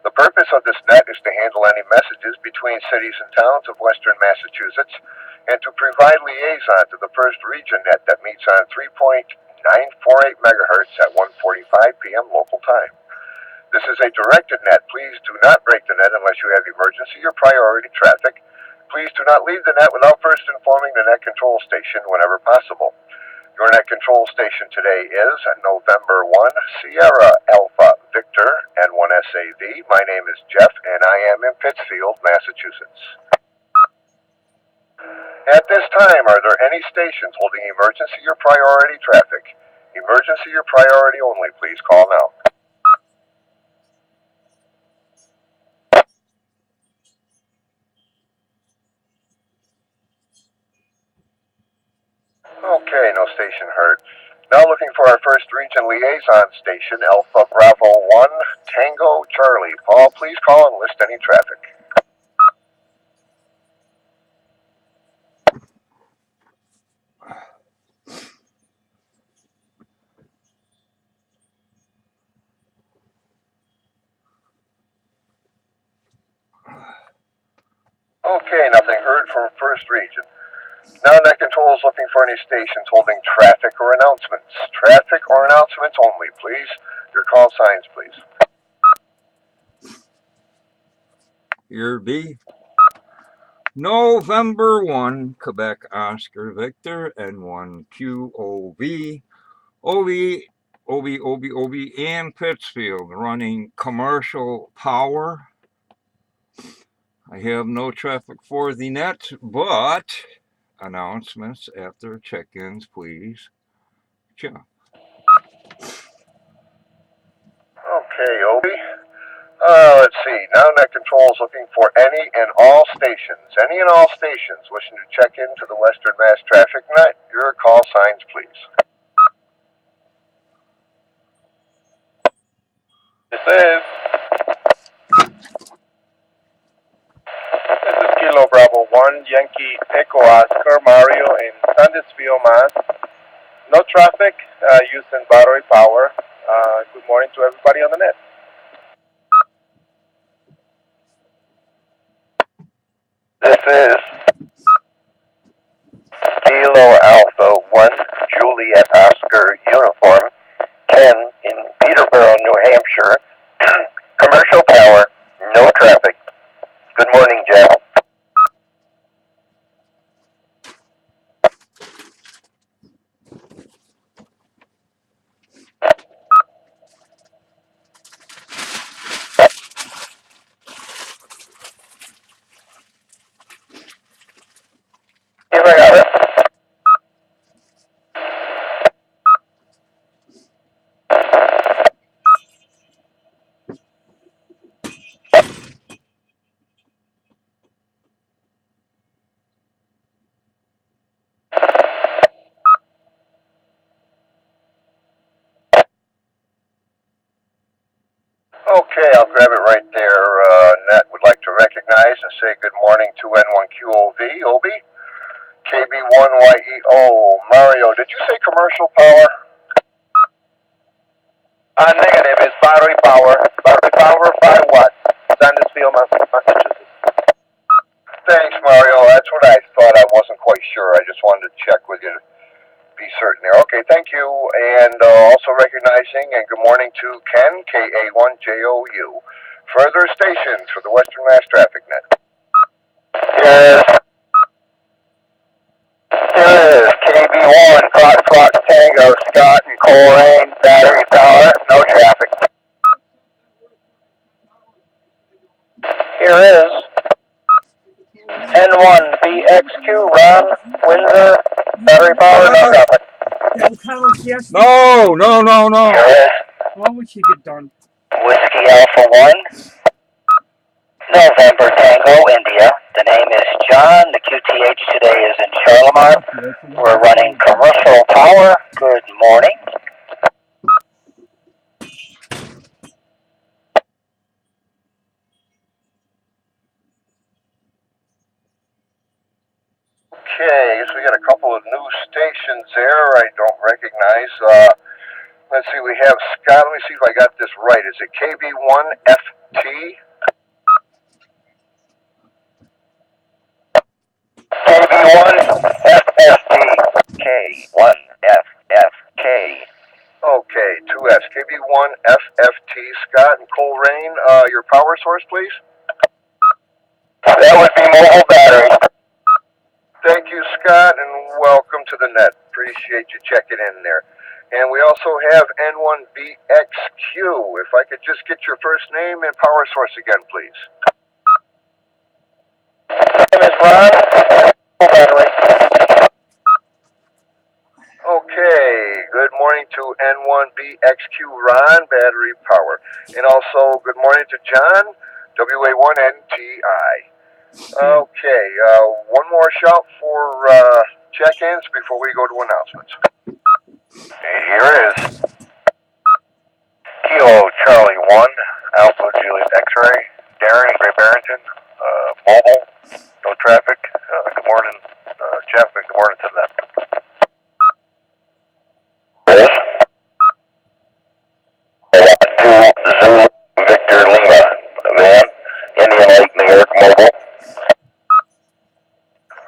The purpose of this net is to handle any messages between cities and towns of western Massachusetts and to provide liaison to the first region net that meets on 3.948 megahertz at 1:45 p.m. local time. This is a directed net. Please do not break the net unless you have emergency or priority traffic. Please do not leave the net without first informing the net control station whenever possible. Your net control station today is November 1, Sierra Alpha Victor N1SAV. My name is Jeff and I am in Pittsfield, Massachusetts. At this time, are there any stations holding emergency or priority traffic? Emergency or priority only, please call now. Okay, no station heard. Now looking for our first region liaison station, Alpha Bravo 1, Tango Charlie. Paul, please call and list any traffic. Okay, nothing heard from first region. Now net control is looking for any stations holding traffic or announcements. Traffic or announcements only, please. Your call signs, please. Here be November 1, Quebec Oscar Victor, N1QOV, OB, and Pittsfield running commercial power. I have no traffic for the net, but announcements after check-ins, please. Jeff. Okay, Obi. Let's see. Now net control is looking for any and all stations. Any and all stations wishing to check into the Western Mass Traffic Net. Your call signs, please. This is Kilo Bravo 1, Yankee Echo Oscar, Mario in Sandusville, Mass. No traffic, using battery power. Good morning to everybody on the net. This is Kilo Alpha 1, Juliet Oscar Uniform, 10 in Peterborough, New Hampshire. Commercial power, no traffic. Good morning, Jeff. Yes, I got it. Okay, I'll grab it right there. Net would like to recognize and say good morning to N1QOV, Obi. KB1YEO, Mario, did you say commercial power? Negative, it's battery power. Battery power, 5 watts. Sandusville, Massachusetts. Thanks, Mario. That's what I thought. I wasn't quite sure. I just wanted to check with you to be certain there. Okay, thank you. And also recognizing and good morning to Ken, KA1JOU. Further stations for the Western Mass Traffic Net. Yes. Here is KB1, Fox Tango, Scott and Coleraine, battery power, no traffic. Here is N1BXQ, Ron, Windsor, battery power, no traffic. No. Here is Why would she get done? Whiskey Alpha 1, November Tango, India. The name is John. The QTH today is in Charlemont. We're running commercial power. Good morning. Okay, I guess we got a couple of new stations there I don't recognize. Let's see, we have Scott. Let me see if I got this right. Is it KB1FT? KB1FFK. Okay, 2S. KB1FFT. Scott and Coleraine, your power source, please. That would be mobile battery. Thank you, Scott, and welcome to the net. Appreciate you checking in there. And we also have N1BXQ. If I could just get your first name and power source again, please. My name is Ron. Mobile battery. Okay, good morning to N1BXQ Ron, battery power. And also, good morning to John, WA1NTI. Okay, one more shout for check-ins before we go to announcements. Here is Kilo Charlie 1, Alpha Juliet X-ray, Darren, Great Barrington, mobile, no traffic. Good morning, Jeff, and good morning to them. Yes. 2 Zulu Victor Lima, van, Indian Lake, New York, mobile.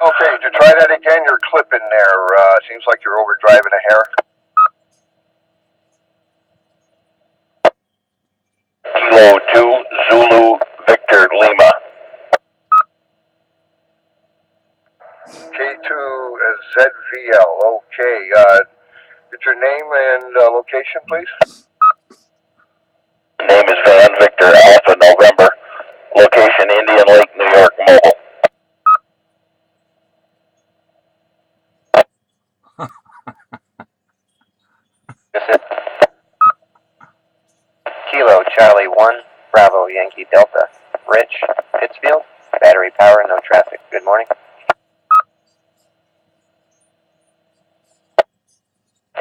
Okay, to try that again, you're clipping there. Seems like you're overdriving a hair. Kilo 2 Zulu Victor Lima. K2ZVL. Okay, get your name and location, please. Name is Van Victor Alpha November. Location Indian Lake, New York, mobile. This is Kilo Charlie 1, Bravo Yankee Delta, Rich, Pittsfield, battery power, no traffic. Good morning.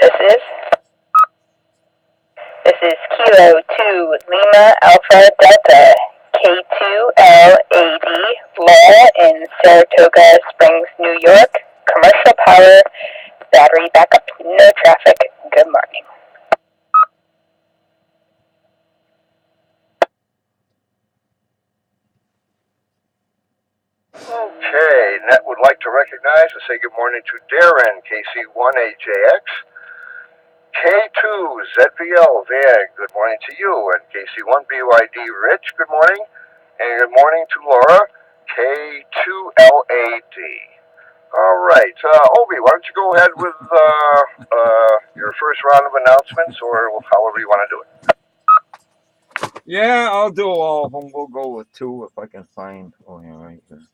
This is Kilo 2 Lima Alpha Delta K2LAD Law in Saratoga Springs, New York. Commercial power, battery backup, no traffic. Good morning. Okay, Net would like to recognize and say good morning to Darren, KC1AJX. K2ZVL, Van, good morning to you. And KC1BYD, Rich, good morning. And good morning to Laura, K2LAD. All right, Obi, why don't you go ahead with your first round of announcements, or however you want to do it. Yeah, I'll do all of them. We'll go with 2 if I can find. Oh, yeah, right there.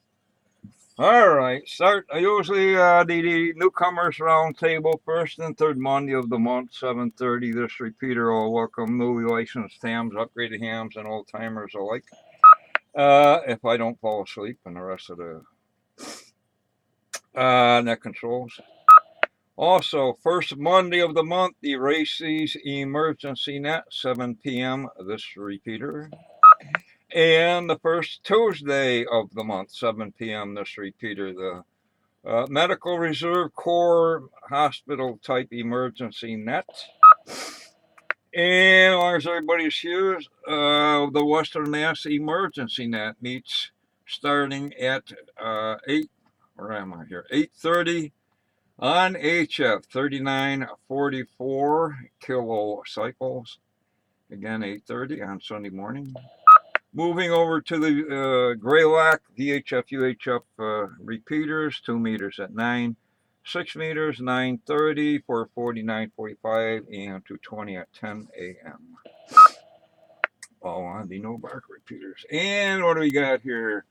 All right, start usually the newcomers roundtable, first and third Monday of the month, 7:30. This repeater will welcome newly licensed hams, upgraded hams, and old timers alike. If I don't fall asleep, and the rest of the net controls. Also, first Monday of the month, the Races Emergency Net, 7 p.m. This repeater. And the first Tuesday of the month, 7 p.m. This repeater, the Medical Reserve Corps Hospital Type Emergency Net. And as long as everybody's here, the Western Mass Emergency Net meets starting at 8:30 on HF 3944 kilocycles. Again, 8:30 on Sunday morning. Moving over to the Greylock VHF UHF repeaters, 2 meters at 9, 6 meters 9:30, 440 9:45, and 220 at 10 a.m. All on the no bark repeaters. And what do we got here?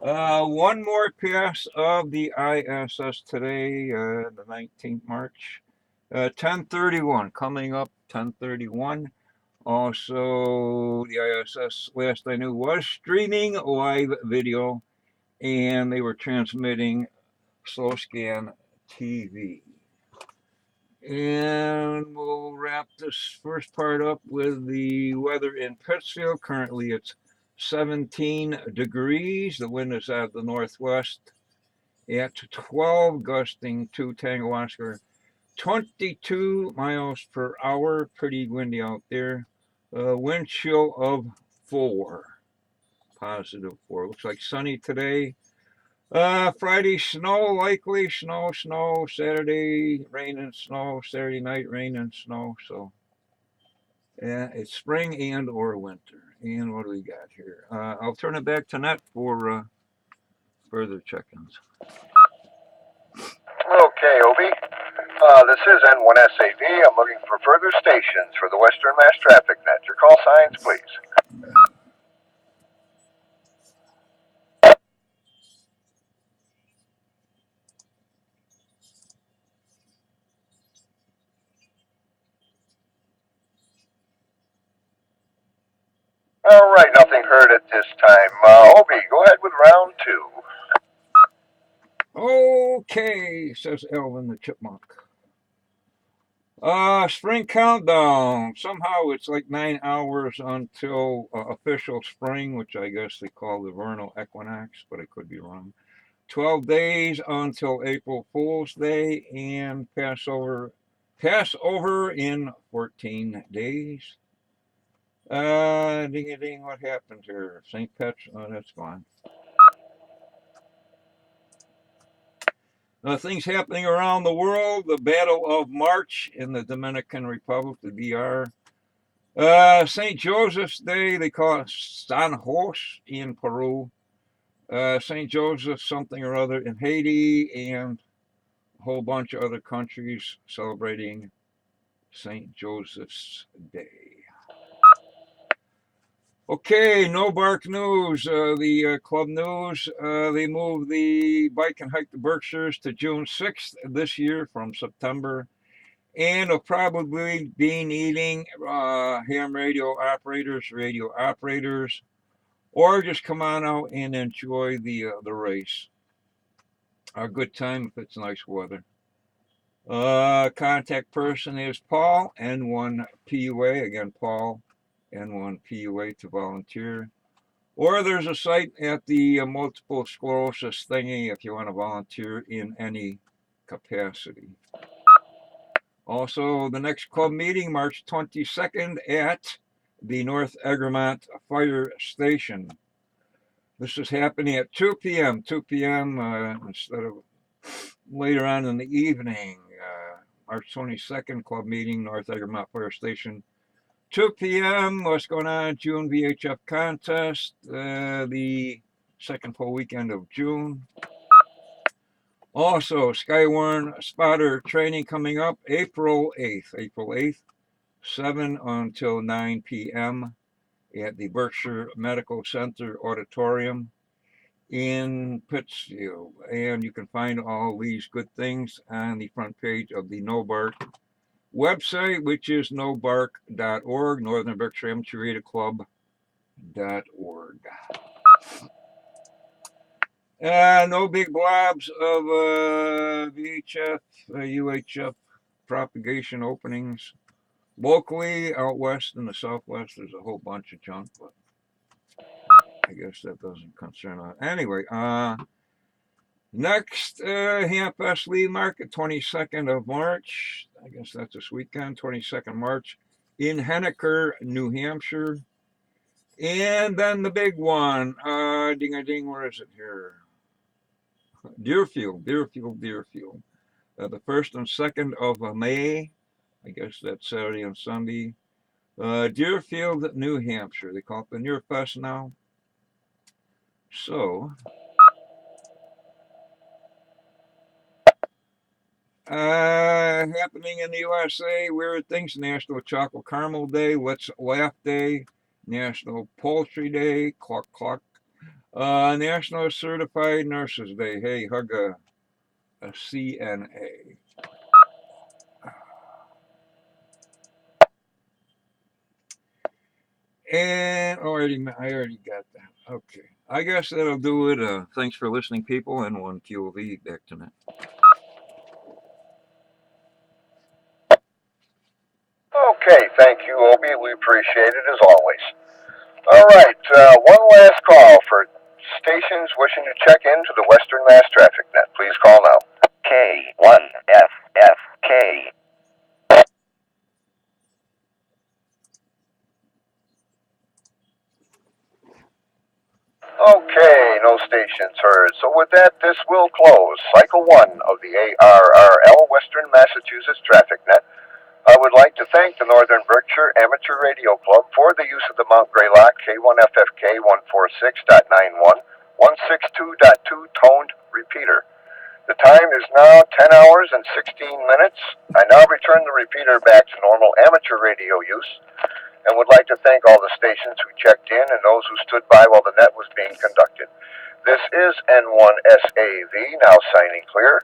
One more pass of the ISS today, the 19th March, 10:31 coming up, 10:31. Also, the ISS, last I knew, was streaming live video, and they were transmitting slow scan TV. And we'll wrap this first part up with the weather in Pittsfield. Currently, it's 17 degrees. The wind is out of the northwest at 12, gusting to Tango Oscar 22 miles per hour. Pretty windy out there. Wind chill of 4. Positive 4. Looks like sunny today. Friday, snow likely. Snow. Saturday, rain and snow. Saturday night, rain and snow. So, yeah, it's spring and or winter. And what do we got here? I'll turn it back to Net for further check-ins. Okay, Obi. This is N1SAV. I'm looking for further stations for the Western Mass Traffic Net. Your call signs, please. All right, nothing heard at this time. Obi, go ahead with round 2. Okay, says Elvin the Chipmunk. Spring countdown. Somehow it's like 9 hours until official spring, which I guess they call the vernal equinox, but I could be wrong. 12 days until April Fool's Day and Passover in 14 days. Ding-a-ding, what happened here? St. Pat's, oh, that's gone. Things happening around the world. The Battle of March in the Dominican Republic, the DR. St. Joseph's Day, they call it San Jose in Peru. St. Joseph something or other in Haiti, and a whole bunch of other countries celebrating St. Joseph's Day. Okay, no bark news. The club news, they moved the bike and hike the Berkshires to June 6th this year from September. And will probably be needing ham radio operators, or just come on out and enjoy the race. A good time if it's nice weather. Contact person is Paul, N1PUA. Again, Paul, N1PUA to volunteer. Or there's a site at the multiple sclerosis thingy if you want to volunteer in any capacity. Also, the next club meeting, March 22nd at the North Egremont Fire Station. This is happening at 2 p.m. Instead of later on in the evening. March 22nd, club meeting, North Egremont Fire Station. 2 p.m. What's going on? June VHF contest, the second full weekend of June. Also, Skywarn spotter training coming up April 8th, 7 until 9 p.m. at the Berkshire Medical Center Auditorium in Pittsfield. And you can find all these good things on the front page of the No Bark website, which is nobark.org, Northern Berkshire Amateur Radio Club.org. No big blobs of VHF, UHF propagation openings. Locally, out west in the southwest, there's a whole bunch of junk, but I guess that doesn't concern us. Anyway, next Hamfest Lee Market, 22nd of March. I guess that's this weekend, 22nd March, in Henniker, New Hampshire. And then the big one, ding-a-ding, where is it here? Deerfield. The 1st and 2nd of May. I guess that's Saturday and Sunday. Deerfield, New Hampshire. They call it the Nearfest now. So, happening in the USA, weird things. National Chocolate Caramel Day, Let's Laugh Day, National Poultry Day, Cluck Cluck. National Certified Nurses Day. Hey, hug a CNA. And I already got that. Okay. I guess that'll do it. Thanks for listening, people. N1QOV, back to Net. Okay, thank you, Obi. We appreciate it as always. All right, one last call for stations wishing to check into the Western Mass Traffic Net. Please call now. K1SF. K. Okay, no stations heard. So with that, this will close Cycle 1 of the ARRL Western Massachusetts Traffic Net. I would like to thank the Northern Berkshire Amateur Radio Club for the use of the Mount Greylock K1FFK 146.91 162.2 toned repeater. The time is now 10 hours and 16 minutes. I now return the repeater back to normal amateur radio use and would like to thank all the stations who checked in and those who stood by while the net was being conducted. This is N1SAV, now signing clear.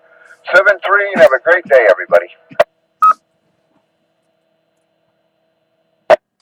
7-3, and have a great day, everybody.